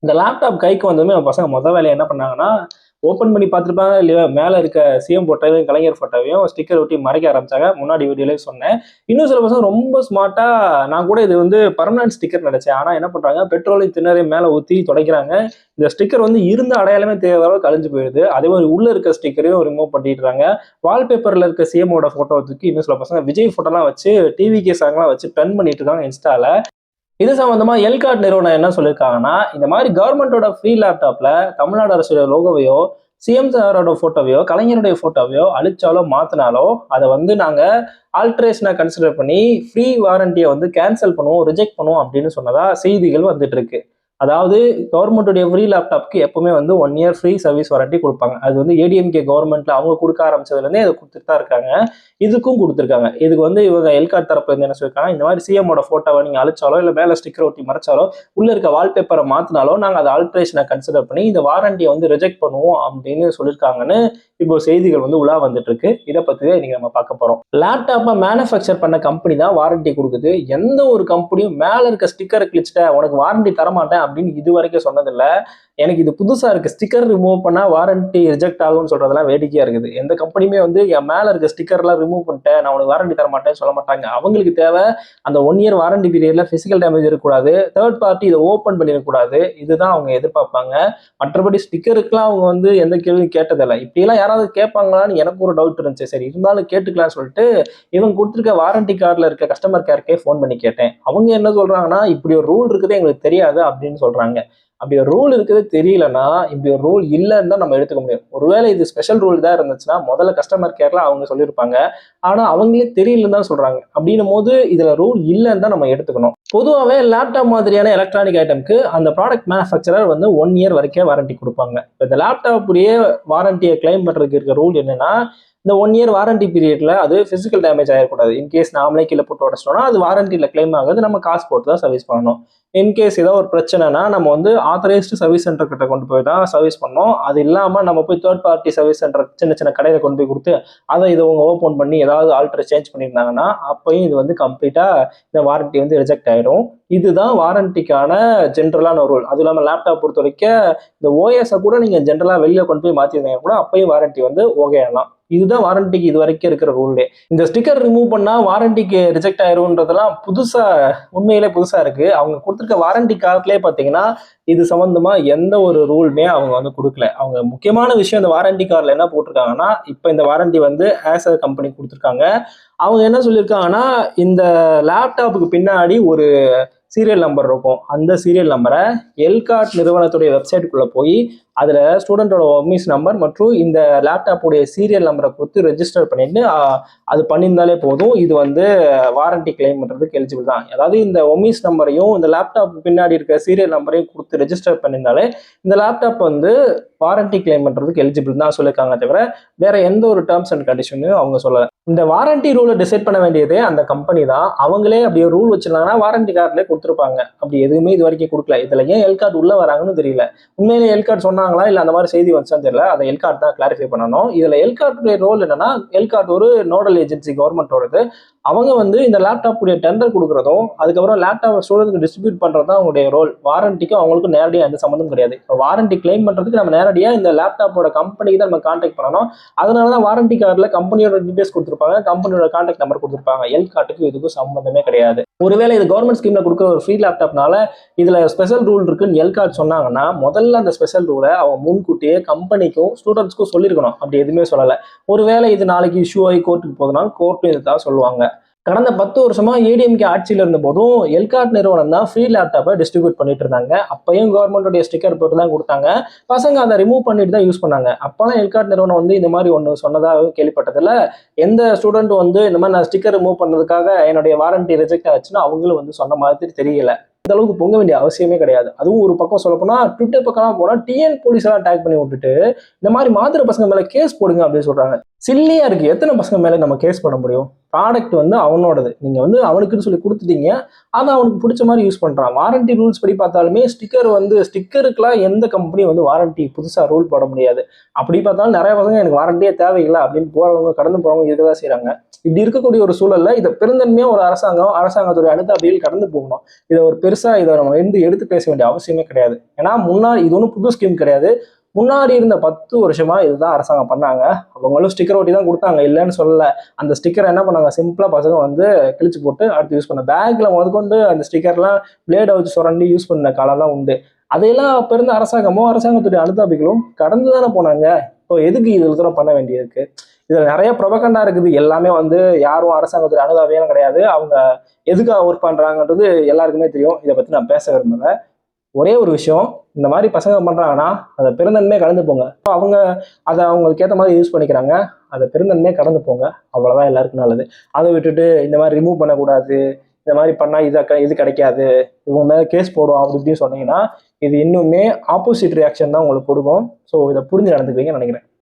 இந்த லேப்டாப் கைக்கு வந்ததுமே நம்ம பசங்க வேலையை என்ன பண்ணாங்கன்னா, ஓப்பன் பண்ணி பார்த்துருப்பாங்க இல்லையோ, மேல இருக்க சிஎம் ஃபோட்டோவையும், கலைஞர் ஃபோட்டோவையும் ஸ்டிக்கர் ஒட்டி மறைக்க ஆரம்பிச்சாங்க. முன்னாடி வீடியோலயே சொன்னேன். இன்னும் சில பசங்க ரொம்ப ஸ்மார்ட்டா நான் கூட இது வந்து பெர்மனன்ட் ஸ்டிக்கர் நெனச்சேன். ஆனா என்ன பண்றாங்க, பெட்ரோலையும் திண்ணறையும் மேல ஊத்தி துடைக்கிறாங்க. இந்த ஸ்டிக்கர் வந்து இருந்த அடையாளமே தெரியாத அளவுக்கு அழிஞ்சு போயிடுது. அதே மாதிரி உள்ள இருக்க ஸ்டிக்கரையும் ரிமூவ் பண்ணிடுறாங்க. வால்பேப்பர்ல இருக்க சிஎம்மோட ஃபோட்டோ தூக்கி இன்னும் சில பசங்க விஜய் ஃபோட்டோலாம் வச்சு, டிவிகே சாங்லாம் வச்சு ட்ரெண்ட் பண்ணிட்டு இருக்காங்க இன்ஸ்டால. இது சம்பந்தமா எல்காட் நிறுவனம் என்ன சொல்லியிருக்காங்கன்னா, இந்த மாதிரி கவர்மெண்டோட ஃப்ரீ லேப்டாப்ல தமிழ்நாடு அரசோட லோகோவையோ, சிஎம் சாரோட போட்டோவையோ, கலைஞருடைய போட்டோவையோ அழிச்சாலோ மாத்தினாலோ அதை வந்து நாங்க ஆல்ட்ரேஷனா கன்சிடர் பண்ணி ஃப்ரீ வாரண்டியை வந்து கேன்சல் பண்ணுவோம், ரிஜெக்ட் பண்ணுவோம் அப்படின்னு சொன்னதா செய்திகள் வந்துட்டு இருக்கு. அதாவது கவர்மெண்ட்டுடைய ஃப்ரீ லேப்டாப்க்கு எப்பவுமே வந்து 1 இயர் ஃப்ரீ சர்வீஸ் வாரண்டி கொடுப்பாங்க. அது வந்து ஏடிஎம்கே கவர்மெண்ட்ல அவங்க கொடுக்க ஆரம்பிச்சதுலேருந்தே அதை கொடுத்துட்டு தான் இருக்காங்க. இதுக்கும் கொடுத்துருக்காங்க. இதுக்கு வந்து இவங்க எல்காட் தரப்புல இருந்து என்ன சொல்லியிருக்காங்க, இந்த மாதிரி சிஎம்மோட போட்டோவை நீங்க அழிச்சாலோ இல்லை மேல ஸ்டிக்கர் ஒட்டி மறைச்சாலோ உள்ள இருக்க வால்பேப்பரை மாத்தினாலோ நாங்கள் அதை ஆல்ட்ரேஷனை கன்சிடர் பண்ணி இந்த வாரண்டியை வந்து ரிஜெக்ட் பண்ணுவோம் அப்படின்னு சொல்லியிருக்காங்கன்னு இப்போ செய்திகள் வந்து உலா வந்துட்டு இருக்கு. இதை பத்தி தான் இன்னைக்கு நம்ம பார்க்க போறோம். லேப்டாப்பை மேனுஃபேக்சர் பண்ண கம்பெனி தான் வாரண்டி கொடுக்குது. எந்த ஒரு கம்பெனியும் மேல இருக்க ஸ்டிக்கரை கிழிச்சிட்ட உனக்கு வாரண்டி தரமாட்டேன் அப்படின்னு இது வரைக்கும் சொன்னதில்லை. எனக்கு இது புதுசா இருக்கு. ஸ்டிக்கர் ரிமூவ் பண்ணா வாரண்டி ரிஜெக்ட் ஆகும்னு சொல்றதெல்லாம் வேடிக்கையா இருக்குது. எந்த கம்பெனியுமே வந்து என் மேல இருக்க ஸ்டிக்கர்லாம் ரிமூவ் பண்ணிட்டேன், நான் உனக்கு வாரண்டி தர மாட்டேன்னு சொல்ல மாட்டாங்க. அவங்களுக்கு தேவை அந்த 1 இயர் வாரண்டி பீரியட்ல பிசிக்கல் டேமேஜ் இருக்கக்கூடாது, தேர்ட் பார்ட்டி இதை ஓப்பன் பண்ணிடக்கூடாது. இதுதான் அவங்க எதிர்பார்ப்பாங்க. மற்றபடி ஸ்டிக்கருக்குலாம் அவங்க வந்து எந்த கேள்வியும் கேட்டதில்லை. இப்படிலாம் யாராவது கேட்பாங்களான்னு எனக்கு ஒரு டவுட் இருந்துச்சு. சரி இருந்தாலும் கேட்டுக்கலாம்னு சொல்லிட்டு இவங்க கொடுத்துருக்க வாரண்டி கார்டில் இருக்க கஸ்டமர் கேருக்கே ஃபோன் பண்ணி கேட்டேன். அவங்க என்ன சொல்றாங்கன்னா, இப்படி ஒரு ரூல் இருக்குது எங்களுக்கு தெரியாது அப்படின்னு சொல்றாங்க. அப்படி ஒரு ரூல் இருக்குது தெரியலன்னா, இப்படி ஒரு ரூல் இல்லைன்னு தான் நம்ம எடுத்துக்க முடியும். ஒருவேளை இது ஸ்பெஷல் ரூல் தான் இருந்துச்சுன்னா முதல்ல கஸ்டமர் கேர்ல அவங்க சொல்லியிருப்பாங்க. ஆனா அவங்களே தெரியலன்னு தான் சொல்றாங்க. அப்படின்னும் போது இதுல ரூல் இல்லைன்னு தான் நம்ம எடுத்துக்கணும். பொதுவாகவே லேப்டாப் மாதிரியான எலக்ட்ரானிக் ஐட்டம்க்கு அந்த ப்ராடக்ட் மேனுஃபேக்சரர் வந்து 1 இயர் வரைக்கும் வாரண்டி கொடுப்பாங்க. இப்போ இந்த லேப்டாப்புடைய வாரண்டியை கிளைம் பண்றதுக்கு இருக்க ரூல் என்னன்னா, இந்த 1 இயர் வாரண்டி பீரியட்ல அது பிசிக்கல் டேமேஜ் ஆகிடக்கூடாது. இன்கேஸ் நாமளே கீழே போட்டு உடச்சிட்டோம்னா அது வாரண்டியில் கிளைம் ஆகுது. நம்ம காசு போட்டு தான் சர்வீஸ் பண்ணணும். இன்கேஸ் ஏதோ ஒரு பிரச்சனைனா நம்ம வந்து ஆத்தரைஸ்டு சர்வீஸ் சென்டர் கிட்ட கொண்டு போய் தான் சர்வீஸ் பண்ணோம். அது இல்லாமல் நம்ம போய் தேர்ட் பார்ட்டி சர்வீஸ் சென்டர் சின்ன சின்ன கடையில் கொண்டு போய் கொடுத்து அதை இதை அவங்க ஓப்பன் பண்ணி ஏதாவது ஆல்டர் சேஞ்ச் பண்ணியிருந்தாங்கன்னா அப்பயும் இது வந்து கம்ப்ளீட்டா இந்த வாரண்டி வந்து ரிஜெக்ட் ஆயிடும். இதுதான் வாரண்டிக்கான ஜென்ரலான ரூல். அது இல்லாமல் லேப்டாப் பொறுத்த வரைக்கும் இந்த ஓஎஸை கூட நீங்க ஜென்ரலா வெளியில கொண்டு போய் மாத்திருந்தீங்க கூட அப்பயும் வாரண்டி வந்து ஓகே ஆகலாம். இதுதான் வாரண்டிக்கு இது வரைக்கும் இருக்கிற ரூல்லே. இந்த ஸ்டிக்கர் ரிமூவ் பண்ணா வாரண்டிக்கு ரிஜெக்ட் ஆயிரும்ன்றதெல்லாம் உண்மையிலே புதுசா இருக்கு. அவங்க கொடுத்துருக்க வாரண்டி கார்ட்லயே பாத்தீங்கன்னா இது சம்பந்தமா எந்த ஒரு ரூல்மே அவங்க வந்து கொடுக்கல. அவங்க முக்கியமான விஷயம் இந்த வாரண்டி கார்டில் என்ன போட்டிருக்காங்கன்னா, இப்போ இந்த வாரண்டி வந்து ஆஸ் அ கம்பெனி கொடுத்துருக்காங்க. அவங்க என்ன சொல்லியிருக்காங்கன்னா, இந்த லேப்டாப்புக்கு பின்னாடி ஒரு சீரியல் நம்பர் இருக்கும். அந்த சீரியல் நம்பரை எல்காட் நிறுவனத்துடைய வெப்சைட்டுக்குள்ள போய் அதுல ஸ்டூடெண்டோட ஒமிஸ் நம்பர் மற்றும் இந்த லேப்டாப்புடைய சீரியல் நம்பரை கொடுத்து ரெஜிஸ்டர் பண்ணிட்டு அது பண்ணியிருந்தாலே போதும். இது வந்து வாரண்டி கிளைம் பண்றதுக்கு எலிஜிபிள் தான். அதாவது இந்த ஒமிஸ் நம்பரையும் இந்த லேப்டாப் பின்னாடி இருக்க சீரியல் நம்பரையும் கொடுத்து ரெஜிஸ்டர் பண்ணியிருந்தாலே இந்த லேப்டாப் வந்து வாரண்டி கிளைம் பண்றதுக்கு எலிஜிபிள் தான் சொல்லியிருக்காங்க. தவிர வேற எந்த ஒரு டேர்ம்ஸ் அண்ட் கண்டிஷனையும் அவங்க சொல்லல. இந்த வாரண்டி ரூலை டிசைட் பண்ண வேண்டியதே அந்த கம்பெனி தான். அவங்களே அப்படி ஒரு ரூல் வச்சிருந்தாங்கன்னா வாரண்டி கார்ட்லேயே கொடுத்துருப்பாங்க. அப்படி எதுவுமே இது வரைக்கும் கொடுக்கல. இதுல ஏன் எல்கார்ட் உள்ள வராங்கன்னு தெரியல. உண்மையிலே எல்கார்ட் சொன்னாங்களா இல்ல அந்த மாதிரி செய்தி வந்துச்சான்னு தெரியல. அதை எல்கார்ட் தான் கிளாரிஃபை பண்ணணும். இதுல எல்கார்ட்டுடைய ரோல் என்னன்னா, எல்கார்ட் ஒரு நோடல் ஏஜென்சி கவர்மெண்டோடது. அவங்க வந்து இந்த லேப்டாப் உடைய டெண்டர் கொடுக்குறதும் அதுக்கப்புறம் லேப்டாப் ஸ்டூடெண்ட்க்கு டிஸ்ட்ரிபியூட் பண்றது தான் அவங்களுடைய ரோல். வாரண்டிக்கும் அவங்களுக்கும் நேரடியாக எந்த சம்மந்தம் கிடையாது. இப்போ வாரண்டி கிளைம் பண்றதுக்கு நம்ம நேரடியாக இந்த லேப்டாப்போட கம்பெனிக்கு தான் நம்ம கான்டாக்ட் பண்ணணும். அதனாலதான் வாரண்டி கார்டில் கம்பெனியோட டீடைல்ஸ் கொடுத்துருப்பாங்க, கம்பெனியோட கான்டாக்ட் நம்பர் கொடுத்துருப்பாங்க. எல்கார்ட்டுக்கு இதுக்கும் சம்மந்தமே கிடையாது. ஒருவேளை இது கவர்மெண்ட் ஸ்கீம்ல கொடுக்குற ஒரு ஃப்ரீ லேப்டாப்னால இதுல ஸ்பெஷல் ரூல் இருக்குன்னு எல்கார்ட் சொன்னாங்கன்னா முதல்ல அந்த ஸ்பெஷல் ரூலை அவங்க முன்கூட்டியே கம்பெனிக்கும் ஸ்டூடெண்ட்ஸ்க்கும் சொல்லியிருக்கணும். அப்படி எதுவுமே சொல்லலை. ஒருவேளை இது நாளைக்கு இஷ்யூ ஆகி கோர்ட்டுக்கு போதுனாலும் கோர்ட்டும் இதுதான் சொல்லுவாங்க. கடந்த 10 வருஷமா ஏடிஎம்கே ஆட்சியில் இருந்த போதும் எல்காட் நிறுவனம் தான் ஃப்ரீ லேப்டாப்பை டிஸ்ட்ரிபியூட் பண்ணிட்டு இருந்தாங்க. அப்பயும் கவர்மெண்டோடைய ஸ்டிக்கர் போட்டு தான் கொடுத்தாங்க. பசங்க அதை ரிமூவ் பண்ணிட்டு தான் யூஸ் பண்ணாங்க. அப்பெல்லாம் எல்காட் நிறுவனம் வந்து இந்த மாதிரி ஒன்று சொன்னதாக கேள்விப்பட்டதில்ல. எந்த ஸ்டூடெண்ட் வந்து இந்த மாதிரி நான் ஸ்டிக்கர் ரிமூவ் பண்ணதுக்காக என்னுடைய வாரண்டி ரிஜெக்ட் ஆச்சுன்னா அவங்களும் வந்து சொன்ன மாதிரி தெரியல. இந்த அளவுக்கு பொங்க வேண்டிய அவசியமே கிடையாது. அதுவும் ஒரு பக்கம் சொல்ல போனா ட்விட்டர் பக்கம் போனா டிஎன் போலீஸ் எல்லாம் டேக் பண்ணி விட்டுட்டு இந்த மாதிரி மாத்திர பசங்க மேல கேஸ் போடுங்க அப்படின்னு சொல்றாங்க. சில்லியா இருக்கு. எத்தனை பசங்க மேல நம்ம கேஸ் பண்ண முடியும்? ப்ராடக்ட் வந்து அவனோடது. நீங்க வந்து அவனுக்குன்னு சொல்லி குடுத்துட்டீங்க. அத அவனுக்கு புடிச்ச மாரி யூஸ் பண்றான். வாரண்டி ரூல்ஸ் படி பார்த்தாலுமே ஸ்டிக்கருக்குலாம் எந்த கம்பெனியும் வந்து வாரண்டி புதுசா ரூல் போட முடியாது. அப்படி பார்த்தாலும் நெறைய பசங்க எனக்கு வாரண்டியே தேவையில்ல அப்படின்னு போறவங்க, கடந்து போறவங்க இருக்கதான் செய்றாங்க. இப்படி இருக்கக்கூடிய ஒரு சூழல்ல இத பெருந்தன்மையா ஒரு அரசாங்கத்துடைய அனுதாபிகள் கடந்து போகணும். இத நம்ம எடுத்து பேச வேண்டிய அவசியமே கிடையாது. ஏன்னா முன்னாடி இது ஒண்ணும் புது ஸ்கீம் கிடையாது. முன்னாடி இருந்த 10 வருஷமா இதுதான் அரசாங்கம் பண்ணாங்க. அவங்களும் ஸ்டிக்கர் ஒட்டி தான் குடுத்தாங்க, இல்லன்னு சொல்லல. அந்த ஸ்டிக்கர் என்ன பண்ணாங்க, சிம்பிளா பசங்க வந்து கிழிச்சு போட்டு அடுத்து யூஸ் பண்ண பேக்ல முதற்கொண்டு அந்த ஸ்டிக்கர்லாம் பிளேட வச்சு சுரண்டி யூஸ் பண்ண காலம்லாம் உண்டு. அதையெல்லாம் அப்ப இருந்த அரசாங்கத்துடைய அனுதாபிகளும் கடந்து தானே போனாங்க. இப்போ எதுக்கு இது தூரம் பண்ண வேண்டியிருக்கு? இதுல நிறைய ப்ரொபகண்டா இருக்குது. எல்லாமே வந்து யாரும் அரசாங்கத்துடைய அனுதாபியும் கிடையாது. அவங்க எதுக்காக ஒர்க் பண்றாங்கன்றது எல்லாருக்குமே தெரியும். இதை பத்தி நான் பேச விரும்பல. ஒரே ஒரு விஷயம், இந்த மாதிரி பசங்க பண்றாங்கன்னா அதை பெருந்தன்மையே கடந்து போங்க. இப்போ அவங்க அதை அவங்களுக்கு ஏற்ற மாதிரி யூஸ் பண்ணிக்கிறாங்க. அதை பெருந்தன்மையே கடந்து போங்க. அவ்வளவுதான் எல்லாருக்கும் நல்லது. அதை விட்டுட்டு இந்த மாதிரி ரிமூவ் பண்ணக்கூடாது, இந்த மாதிரி பண்ணா இது கிடைக்காது, இவங்க மேல கேஸ் போடும் அப்படி இப்படின்னு சொன்னீங்கன்னா இது இன்னுமே ஆப்போசிட் ரியாக்ஷன் தான் உங்களுக்கு கொடுக்கும். ஸோ இதை புரிஞ்சு நடந்துக்குவீங்கன்னு நினைக்கிறேன்.